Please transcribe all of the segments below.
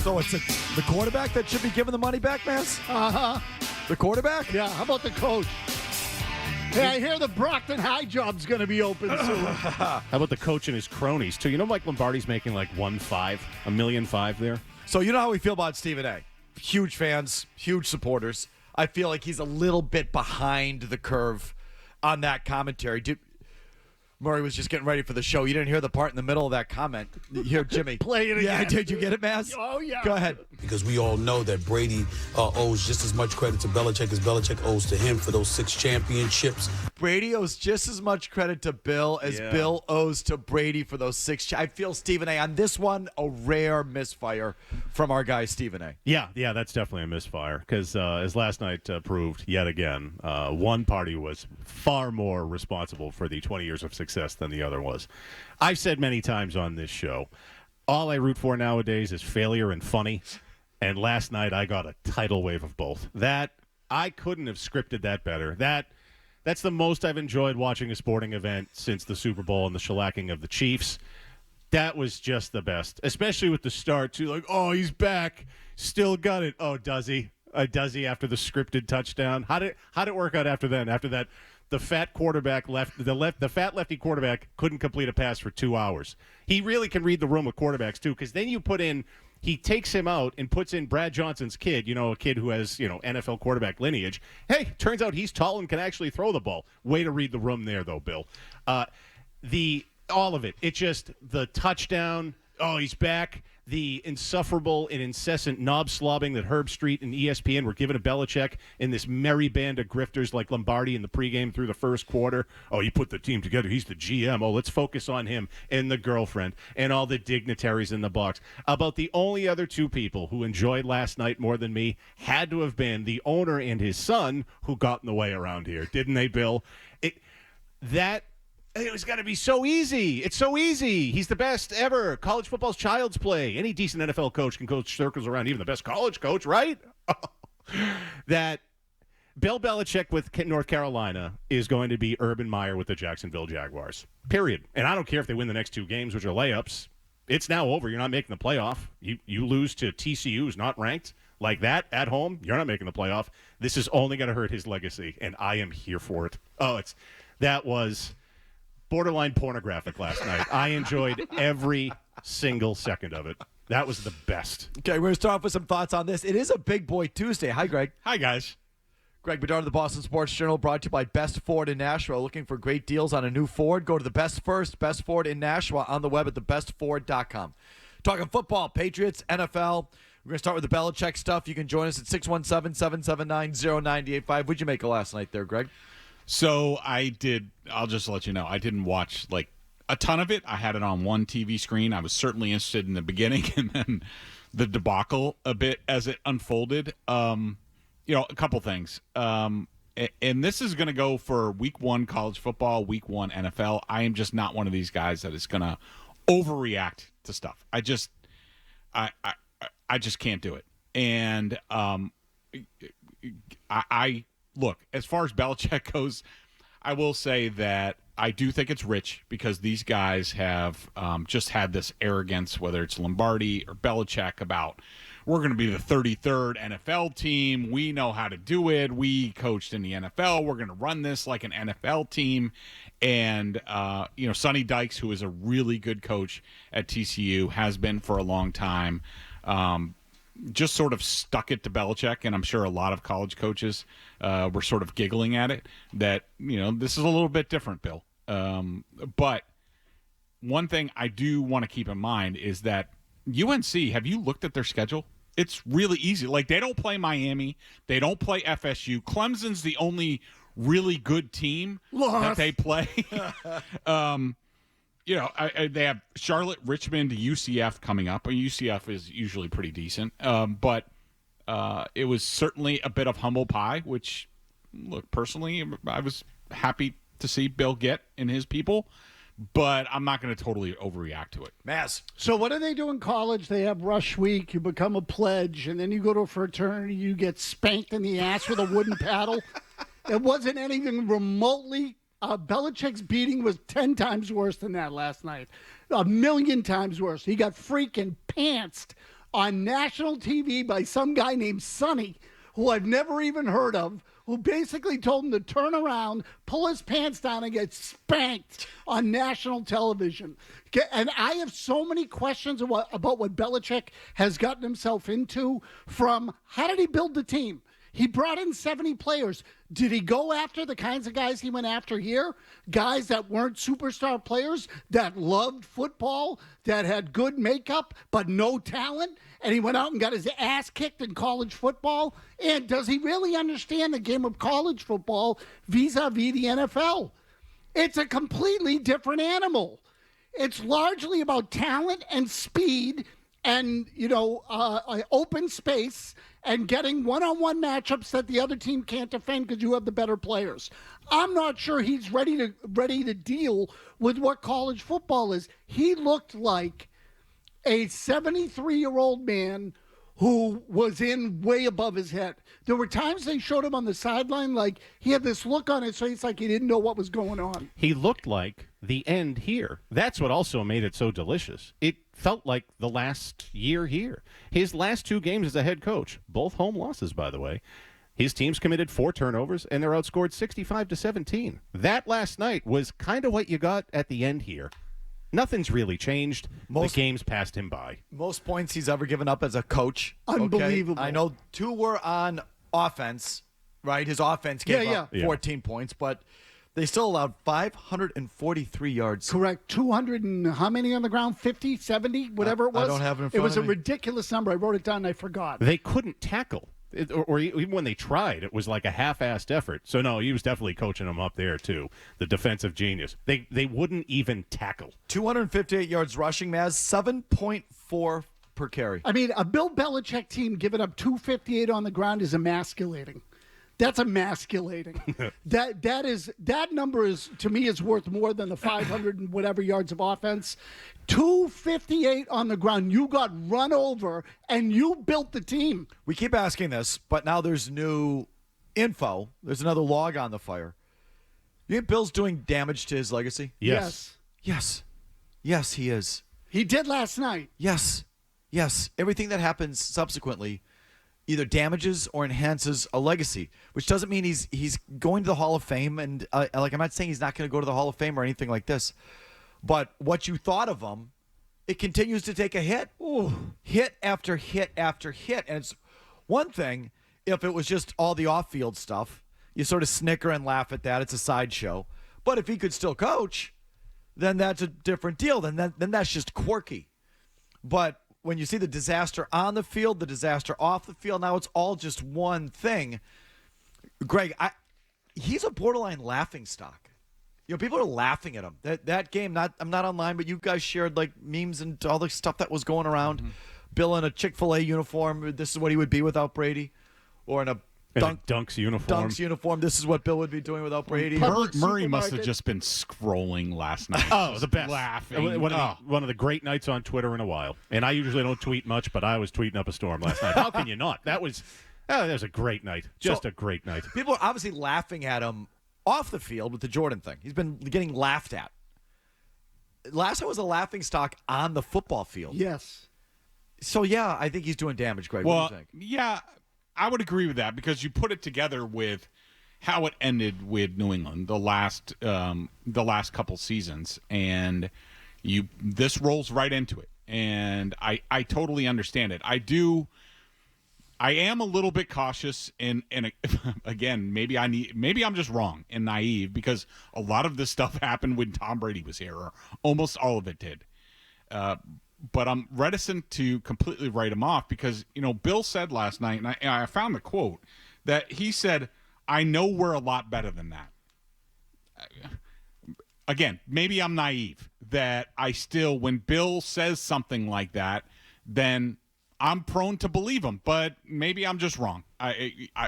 So it's the quarterback that should be giving the money back, Mazz? Uh-huh. The quarterback? Yeah, how about the coach? Hey, I hear the Brockton High job's going to be open soon. How about the coach and his cronies, too? You know Mike Lombardi's making like $1.5 million there? So you know how we feel about Stephen A. Huge fans, huge supporters. I feel like he's a little bit behind the curve on that commentary. Murray was just getting ready for the show. You didn't hear the part in the middle of that comment. You hear Jimmy. Play it again. Yeah, did you get it, Mazz? Oh, yeah. Go ahead. Because we all know that Brady owes just as much credit to Belichick as Belichick owes to him for those 6 championships. Brady owes just as much credit to Bill as Bill owes to Brady for those 6. I feel Stephen A. on this one, a rare misfire from our guy Stephen A. Yeah, that's definitely a misfire because as last night proved yet again, one party was far more responsible for the 20 years of success than the other was. I've said many times on this show, all I root for nowadays is failure and funny, and last night I got a tidal wave of both. That I couldn't have scripted that better. That's the most I've enjoyed watching a sporting event since the Super Bowl and the shellacking of the Chiefs. That was just the best, especially with the start, too. Like, oh, he's back. Still got it. Oh, does he? Does he after the scripted touchdown? How'd it work out after then? After that, the fat quarterback the fat lefty quarterback couldn't complete a pass for 2 hours. He really can read the room with quarterbacks, too, because then you put in – he takes him out and puts in Brad Johnson's kid, a kid who has, NFL quarterback lineage. Hey, turns out he's tall and can actually throw the ball. Way to read the room there, though, Bill. All of it. It just, the touchdown, oh, he's back. The insufferable and incessant knob-slobbing that Herb Street and ESPN were giving to Belichick in this merry band of grifters like Lombardi in the pregame through the first quarter. Oh, you put the team together. He's the GM. Oh, let's focus on him and the girlfriend and all the dignitaries in the box. About the only other 2 people who enjoyed last night more than me had to have been the owner and his son who got in the way around here. Didn't they, Bill? It was got to be so easy. It's so easy. He's the best ever. College football's child's play. Any decent NFL coach can coach circles around, even the best college coach, right? That Bill Belichick with North Carolina is going to be Urban Meyer with the Jacksonville Jaguars, period. And I don't care if they win the next 2 games, which are layups. It's now over. You're not making the playoff. You lose to TCU, who's not ranked. Like that at home, you're not making the playoff. This is only going to hurt his legacy, and I am here for it. That was borderline pornographic last night. I enjoyed every single second of it. That was the best. Okay, we're going to start off with some thoughts on this. It is a Big Boy Tuesday. Hi, Greg. Hi, guys. Greg Bedard of the Boston Sports Journal, brought to you by Best Ford in Nashua. Looking for great deals on a new Ford? Go to the Best Ford in Nashua on the web at thebestford.com. Talking football, Patriots, NFL. We're going to start with the Belichick stuff. You can join us at 617-779-0985. What'd you make of last night there, Greg? So I'll just let you know, I didn't watch a ton of it. I had it on one TV screen. I was certainly interested in the beginning and then the debacle a bit as it unfolded. A couple things. And this is going to go for week 1 college football, week 1 NFL. I am just not one of these guys that is going to overreact to stuff. I just can't do it. And I look, as far as Belichick goes, I will say that I do think it's rich because these guys have just had this arrogance, whether it's Lombardi or Belichick, about we're going to be the 33rd NFL team. We know how to do it. We coached in the NFL. We're going to run this like an NFL team. And, Sonny Dykes, who is a really good coach at TCU, has been for a long time, just sort of stuck it to Belichick, and I'm sure a lot of college coaches were sort of giggling at it, that, this is a little bit different, Bill. But one thing I do want to keep in mind is that UNC, have you looked at their schedule? It's really easy. They don't play Miami. They don't play FSU. Clemson's the only really good team that they play. They have Charlotte, Richmond, UCF coming up. UCF is usually pretty decent. But it was certainly a bit of humble pie, which, look, personally, I was happy to see Bill get and his people. But I'm not going to totally overreact to it. Mazz. So what do they do in college? They have rush week. You become a pledge, and then you go to a fraternity. You get spanked in the ass with a wooden paddle. It wasn't anything remotely. Belichick's beating was 10 times worse than that last night. 1,000,000 times worse. He got freaking pantsed on national TV by some guy named Sonny, who I've never even heard of, who basically told him to turn around, pull his pants down, and get spanked on national television. And I have so many questions about what Belichick has gotten himself into, from how did he build the team? He brought in 70 players. Did he go after the kinds of guys he went after here? Guys that weren't superstar players, that loved football, that had good makeup but no talent, and he went out and got his ass kicked in college football? And does he really understand the game of college football vis-a-vis the NFL? It's a completely different animal. It's largely about talent and speed and, open space and getting one-on-one matchups that the other team can't defend because you have the better players. I'm not sure he's ready to deal with what college football is. He looked like a 73-year-old man who was in way above his head. There were times they showed him on the sideline like he had this look on his face like he didn't know what was going on. He looked like the end here. That's what also made it so delicious. It felt like the last year here. His last 2 games as a head coach, both home losses, by the way. His team's committed 4 turnovers, and they're outscored 65-17. That last night was kind of what you got at the end here. Nothing's really changed. The game's passed him by. Most points he's ever given up as a coach. Unbelievable. Okay? I know 2 were on offense, right? His offense gave up 14 points, but they still allowed 543 yards. Correct. 200 and how many on the ground? 50, 70, whatever it was? I don't have it in front It was of a me. ridiculous number. I wrote it down and I forgot. They couldn't tackle. Or even when they tried, it was like a half-assed effort. So, no, he was definitely coaching them up there, too. The defensive genius. They wouldn't even tackle. 258 yards rushing, Mazz, 7.4 per carry. I mean, a Bill Belichick team giving up 258 on the ground is emasculating. That's emasculating. that number is, to me, is worth more than the 500 and whatever yards of offense. 258 on the ground. You got run over and you built the team. We keep asking this, but now there's new info. There's another log on the fire. You think Bill's doing damage to his legacy? Yes. Yes. Yes, he is. He did last night. Yes. Yes. Everything that happens subsequently either damages or enhances a legacy, which doesn't mean he's going to the Hall of Fame. And I'm not saying he's not going to go to the Hall of Fame or anything like this, but what you thought of him, it continues to take a hit. Ooh. Hit after hit after hit. And it's one thing if it was just all the off-field stuff. You sort of snicker and laugh at that. It's a sideshow. But if he could still coach, then that's a different deal. Then that's just quirky. But when you see the disaster on the field, the disaster off the field, now it's all just one thing. Greg, he's a borderline laughing stock. People are laughing at him. That game, I'm not online, but you guys shared like memes and all the stuff that was going around. Mm-hmm. Bill in a Chick-fil-A uniform. This is what he would be without Brady, or in a Dunks uniform. Dunks uniform. This is what Bill would be doing without Brady. Murray must have just been scrolling last night. Oh, the best. Laughing. One of the great nights on Twitter in a while. And I usually don't tweet much, but I was tweeting up a storm last night. How can you not? That was a great night. Just a great night. People are obviously laughing at him off the field with the Jordan thing. He's been getting laughed at. Last night was a laughing stock on the football field. Yes. So, yeah, I think he's doing damage, Greg. What do you think? Yeah, I would agree with that because you put it together with how it ended with New England the last couple seasons, and this rolls right into it. And I totally understand it. I am a little bit cautious, and again, maybe I'm just wrong and naive because a lot of this stuff happened when Tom Brady was here, or almost all of it did. But I'm reticent to completely write him off because, Bill said last night, and I found the quote, that he said, I know we're a lot better than that. Again, maybe I'm naive that I still, when Bill says something like that, then I'm prone to believe him, but maybe I'm just wrong.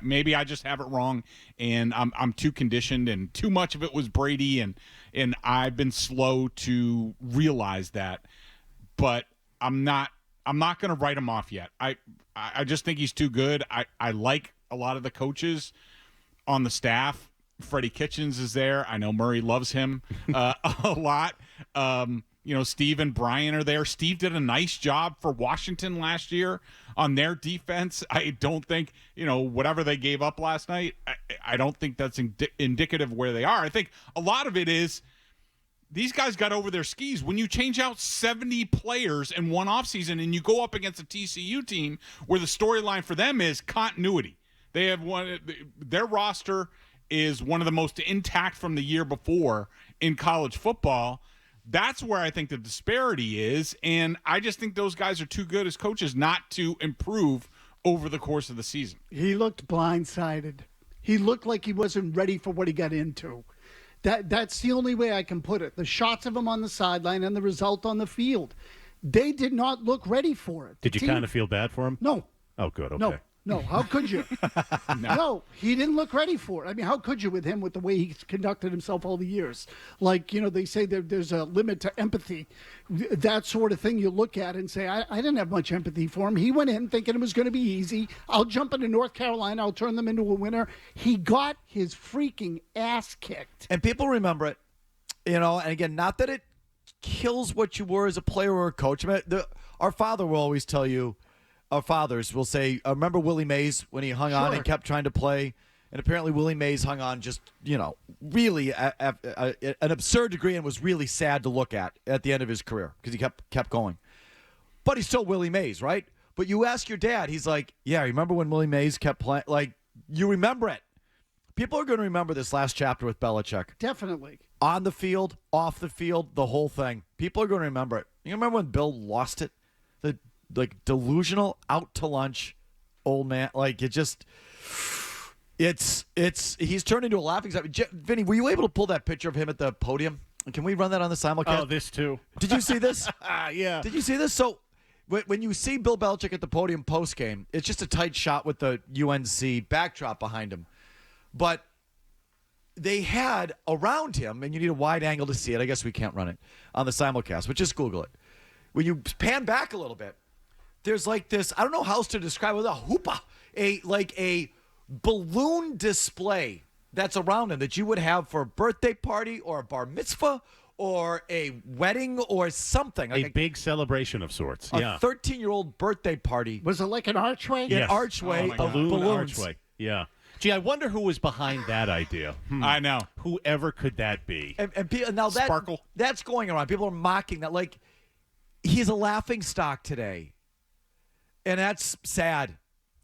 Maybe I just have it wrong, and I'm too conditioned, and too much of it was Brady, and I've been slow to realize that. But I'm not going to write him off yet. I just think he's too good. I like a lot of the coaches on the staff. Freddie Kitchens is there. I know Murray loves him a lot. Steve and Brian are there. Steve did a nice job for Washington last year on their defense. I don't think, whatever they gave up last night, I don't think that's indicative of where they are. I think a lot of it is these guys got over their skis. When you change out 70 players in one offseason and you go up against a TCU team where the storyline for them is continuity. They have their roster is one of the most intact from the year before in college football. That's where I think the disparity is, and I just think those guys are too good as coaches not to improve over the course of the season. He looked blindsided. He looked like he wasn't ready for what he got into. That's the only way I can put it. The shots of him on the sideline and the result on the field, they did not look ready for it. Did you kind of feel bad for him? No. Oh, good. Okay. No, how could you? No, he didn't look ready for it. I mean, how could you with him with the way he's conducted himself all the years? Like, they say there's a limit to empathy. That sort of thing you look at and say, I didn't have much empathy for him. He went in thinking it was going to be easy. I'll jump into North Carolina. I'll turn them into a winner. He got his freaking ass kicked. And people remember it, and again, not that it kills what you were as a player or a coach. I mean, our father will always tell you, our fathers will say, remember Willie Mays when he hung on and kept trying to play? And apparently Willie Mays hung on just, really an absurd degree and was really sad to look at the end of his career because he kept going. But he's still Willie Mays, right? But you ask your dad, he's like, yeah, remember when Willie Mays kept playing? Like, you remember it. People are going to remember this last chapter with Belichick. Definitely. On the field, off the field, the whole thing. People are going to remember it. You remember when Bill lost it? Like delusional, out to lunch, old man. Like he's turned into a laughing stock. Vinny, were you able to pull that picture of him at the podium? Can we run that on the simulcast? Oh, this too. Did you see this? Yeah. Did you see this? So when you see Bill Belichick at the podium post game, it's just a tight shot with the UNC backdrop behind him. But they had around him, and you need a wide angle to see it. I guess we can't run it on the simulcast, but just Google it. When you pan back a little bit, there's like this, I don't know how else to describe it, a hoopah, a balloon display that's around him that you would have for a birthday party or a bar mitzvah or a wedding or something. Like a big celebration of sorts. A Yeah. 13-year-old birthday party. Was it like an archway? An archway of balloon balloons. archway. Yeah. Gee, I wonder who was behind that idea. I know. Whoever could that be? And now Sparkle. That's going around. People are mocking that. Like, he's a laughing stock today. And that's sad.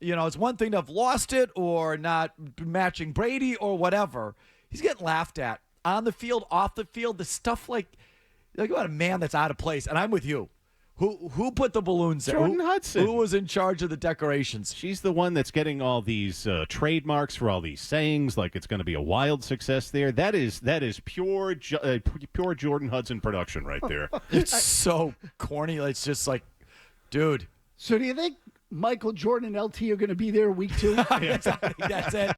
It's one thing to have lost it or not matching Brady or whatever. He's getting laughed at on the field, off the field. The stuff like about a man that's out of place. And I'm with you. Who put the balloons there? Jordan Hudson. Who was in charge of the decorations? She's the one that's getting all these trademarks for all these sayings, like it's going to be a wild success there. That is pure Jordan Hudson production right there. It's so corny. It's just like, dude. So do you think Michael Jordan and LT are going to be there week 2? Exactly. That's it.